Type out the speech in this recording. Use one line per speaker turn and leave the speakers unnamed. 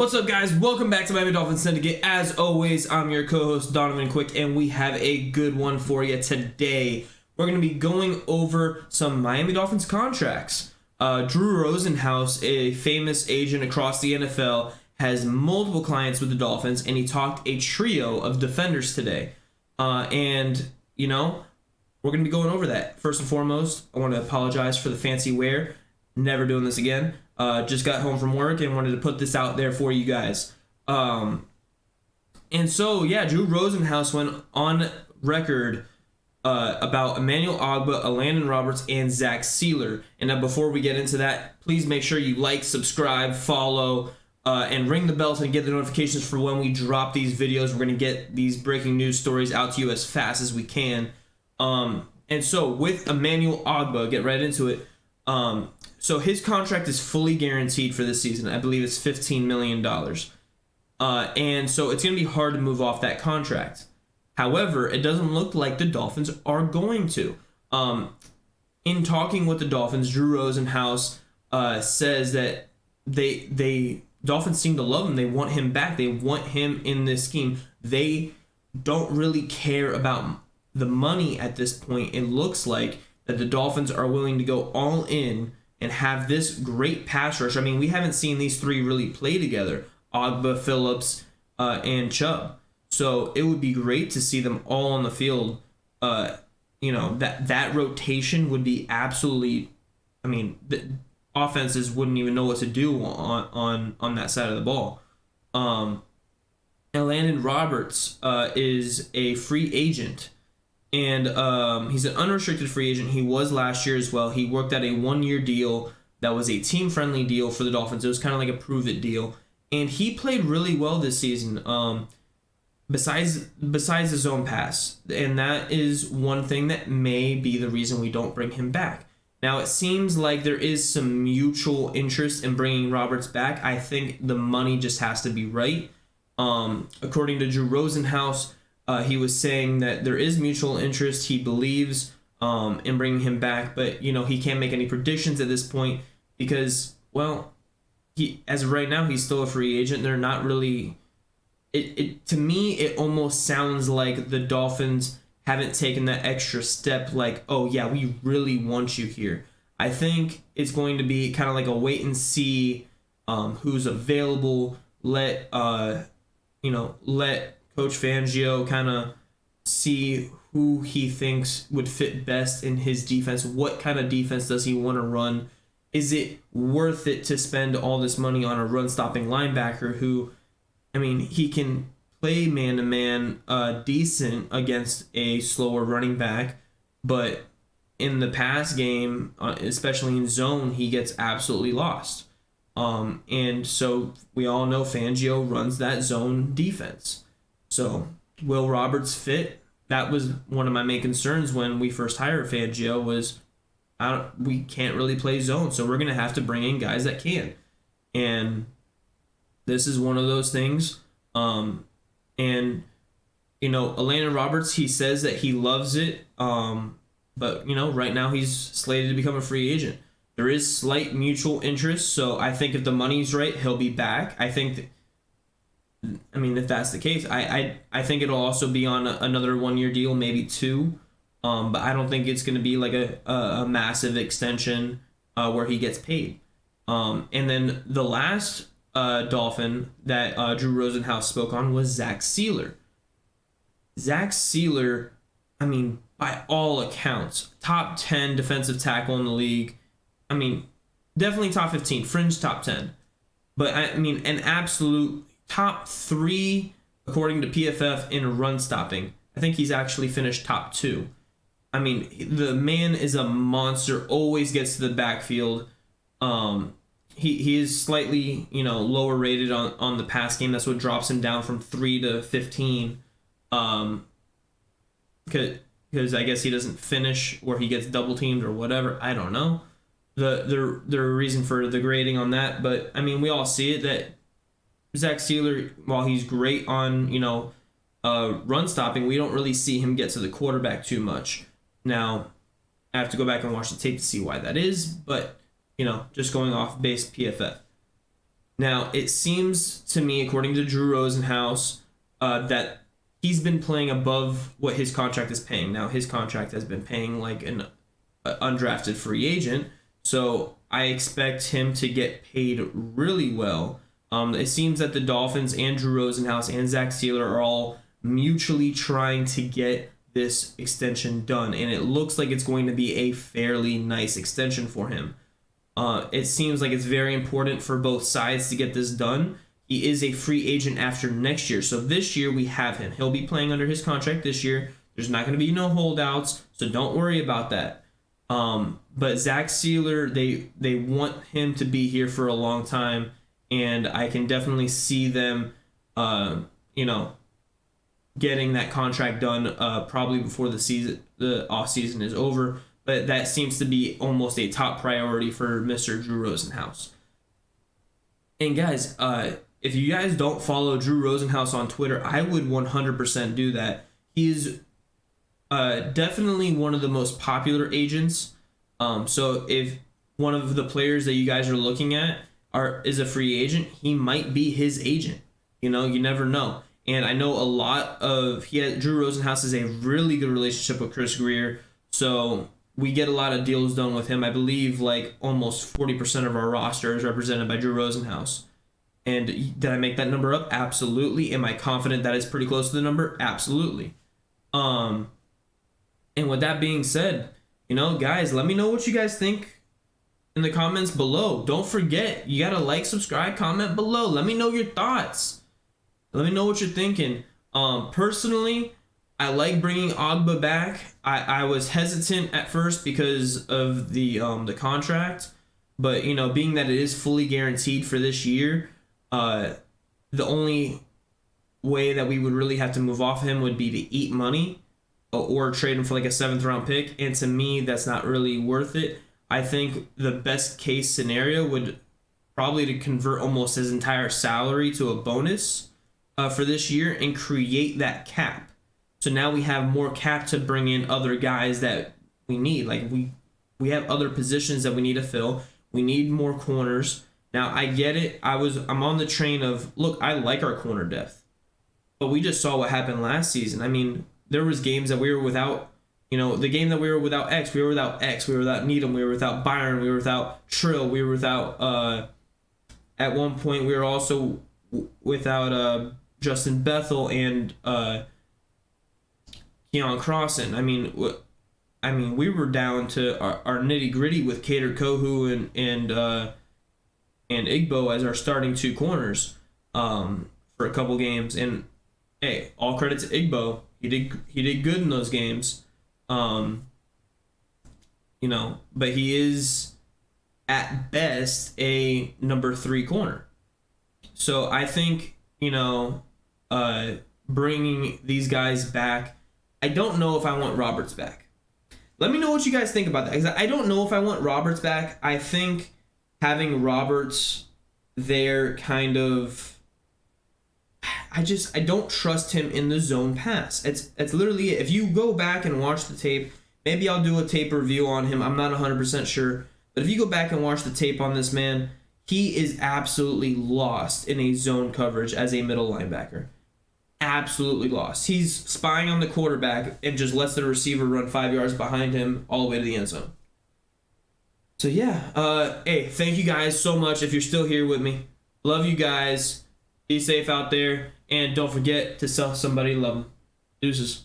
What's up, guys? Welcome back to Miami Dolphins Syndicate. As always, I'm your co-host, Donovan Quick, and we have a good one for you today. We're going to be going over some Miami Dolphins contracts. Drew Rosenhouse, a famous agent across the NFL, has multiple clients with the Dolphins, and he talked a trio of defenders today. We're going to be going over that. First and foremost, I want to apologize for the fancy wear. Never doing this again. Just got home from work and wanted to put this out there for you guys. Drew Rosenhouse went on record about Emmanuel Ogbah, Landon Roberts, and Sieler. And before we get into that, please make sure you like, subscribe, follow, and ring the bell to get the notifications for when we drop these videos. We're going to get these breaking news stories out to you as fast as we can. With Emmanuel Ogbah, get right into it. So his contract is fully guaranteed for this season. I believe it's $15 million. And so it's going to be hard to move off that contract. However, it doesn't look like the Dolphins are going to. In talking with the Dolphins, Drew Rosenhouse says that Dolphins seem to love him. They want him back. They want him in this scheme. They don't really care about the money at this point. It looks like that the Dolphins are willing to go all in and have this great pass rush. I mean, we haven't seen these three really play together, Ogbah, Phillips, and Chubb. So it would be great to see them all on the field. That rotation would be absolutely, the offenses wouldn't even know what to do on that side of the ball. Now Landon Roberts is a free agent. And he's an unrestricted free agent. He was last year as well. He worked out a one-year deal that was a team-friendly deal for the Dolphins. It was kind of like a prove-it deal. And he played really well this season, besides the zone pass. And that is one thing that may be the reason we don't bring him back. Now, it seems like there is some mutual interest in bringing Roberts back. I think the money just has to be right. According to Drew Rosenhouse, he was saying that there is mutual interest. He believes in bringing him back, but he can't make any predictions at this point because, as of right now, he's still a free agent. They're not really. To me, it almost sounds like the Dolphins haven't taken that extra step. Like, oh yeah, we really want you here. I think it's going to be kind of like a wait and see who's available. Let Coach Fangio kind of see who he thinks would fit best in his defense. What kind of defense does he want to run? Is it worth it to spend all this money on a run-stopping linebacker who, he can play man-to-man decent against a slower running back, but in the pass game, especially in zone, he gets absolutely lost. And so we all know Fangio runs that zone defense. So, will Roberts fit? That was one of my main concerns when we first hired Fangio was we can't really play zone, so we're going to have to bring in guys that can. And this is one of those things. Landon Roberts, he says that he loves it, but, right now he's slated to become a free agent. There is slight mutual interest, so I think if the money's right, he'll be back. I think if that's the case, I think it'll also be on another one-year deal, maybe two. But I don't think it's going to be like a massive extension where he gets paid. And then the last Dolphin that Drew Rosenhouse spoke on was Sieler. Sieler, by all accounts, top 10 defensive tackle in the league. Definitely top 15, fringe top 10. But an absolute top 3 according to PFF in run stopping. I think he's actually finished top 2. The man is a monster, always gets to the backfield. He is slightly, lower rated on the pass game. That's what drops him down from 3 to 15. Because I guess he doesn't finish or he gets double teamed or whatever. I don't know. The reason for the grading on that, but we all see it that Sieler, while he's great on, run stopping, we don't really see him get to the quarterback too much. Now, I have to go back and watch the tape to see why that is, but, just going off base PFF. Now, it seems to me, according to Drew Rosenhouse, that he's been playing above what his contract is paying. Now, his contract has been paying like an undrafted free agent, so I expect him to get paid really well. It seems that the Dolphins and Drew Rosenhaus and Zach Sieler are all mutually trying to get this extension done, and it looks like it's going to be a fairly nice extension for him. It seems like it's very important for both sides to get this done. He is a free agent after next year, so this year we have him. He'll be playing under his contract this year. There's not going to be no holdouts, so don't worry about that. But Zach Sieler, they want him to be here for a long time, and I can definitely see them, getting that contract done probably before the off season is over. But that seems to be almost a top priority for Mr. Drew Rosenhaus. And guys, if you guys don't follow Drew Rosenhaus on Twitter, I would 100% do that. He's definitely one of the most popular agents. So if one of the players that you guys are looking at is a free agent, he might be his agent. You never know. And I know Drew Rosenhaus has a really good relationship with Chris Greer, so we get a lot of deals done with him. I believe like almost 40% of our roster is represented by Drew Rosenhaus. And did I make that number up? Absolutely. Am I confident that it's pretty close to the number? Absolutely. And with that being said, guys, let me know what you guys think in the comments below. Don't forget, you gotta like, subscribe, comment below. Let me know your thoughts. Let me know what you're thinking. Personally, I like bringing Ogbah back. I was hesitant at first because of the contract, but being that it is fully guaranteed for this year, the only way that we would really have to move off him would be to eat money or trade him for like a 7th round pick, and to me that's not really worth it. I think the best case scenario would probably to convert almost his entire salary to a bonus for this year and create that cap. So now we have more cap to bring in other guys that we need. Like we have other positions that we need to fill. We need more corners. Now I get it. I'm on the train of, look, I like our corner depth, but we just saw what happened last season. I mean, there was games that we were without, the game that we were without X, we were without X, we were without Needham, we were without Byron, we were without Trill, we were without, at one point we were also without Justin Bethel and Keon Crossan. I mean, we were down to our nitty gritty with Cater Kohu and Igbo as our starting 2 corners for a couple games. And hey, all credit to Igbo. He did good in those games. But he is at best a number 3 corner. So I think, bringing these guys back, I don't know if I want Roberts back. Let me know what you guys think about that, because I don't know if I want Roberts back. I think having Roberts there kind of, I don't trust him in the zone pass. It's literally it. If you go back and watch the tape, maybe I'll do a tape review on him. I'm not 100% sure. But if you go back and watch the tape on this man, he is absolutely lost in a zone coverage as a middle linebacker. Absolutely lost. He's spying on the quarterback and just lets the receiver run 5 yards behind him all the way to the end zone. So yeah, hey, thank you guys so much if you're still here with me. Love you guys. Be safe out there, and don't forget to tell somebody you love them. Deuces.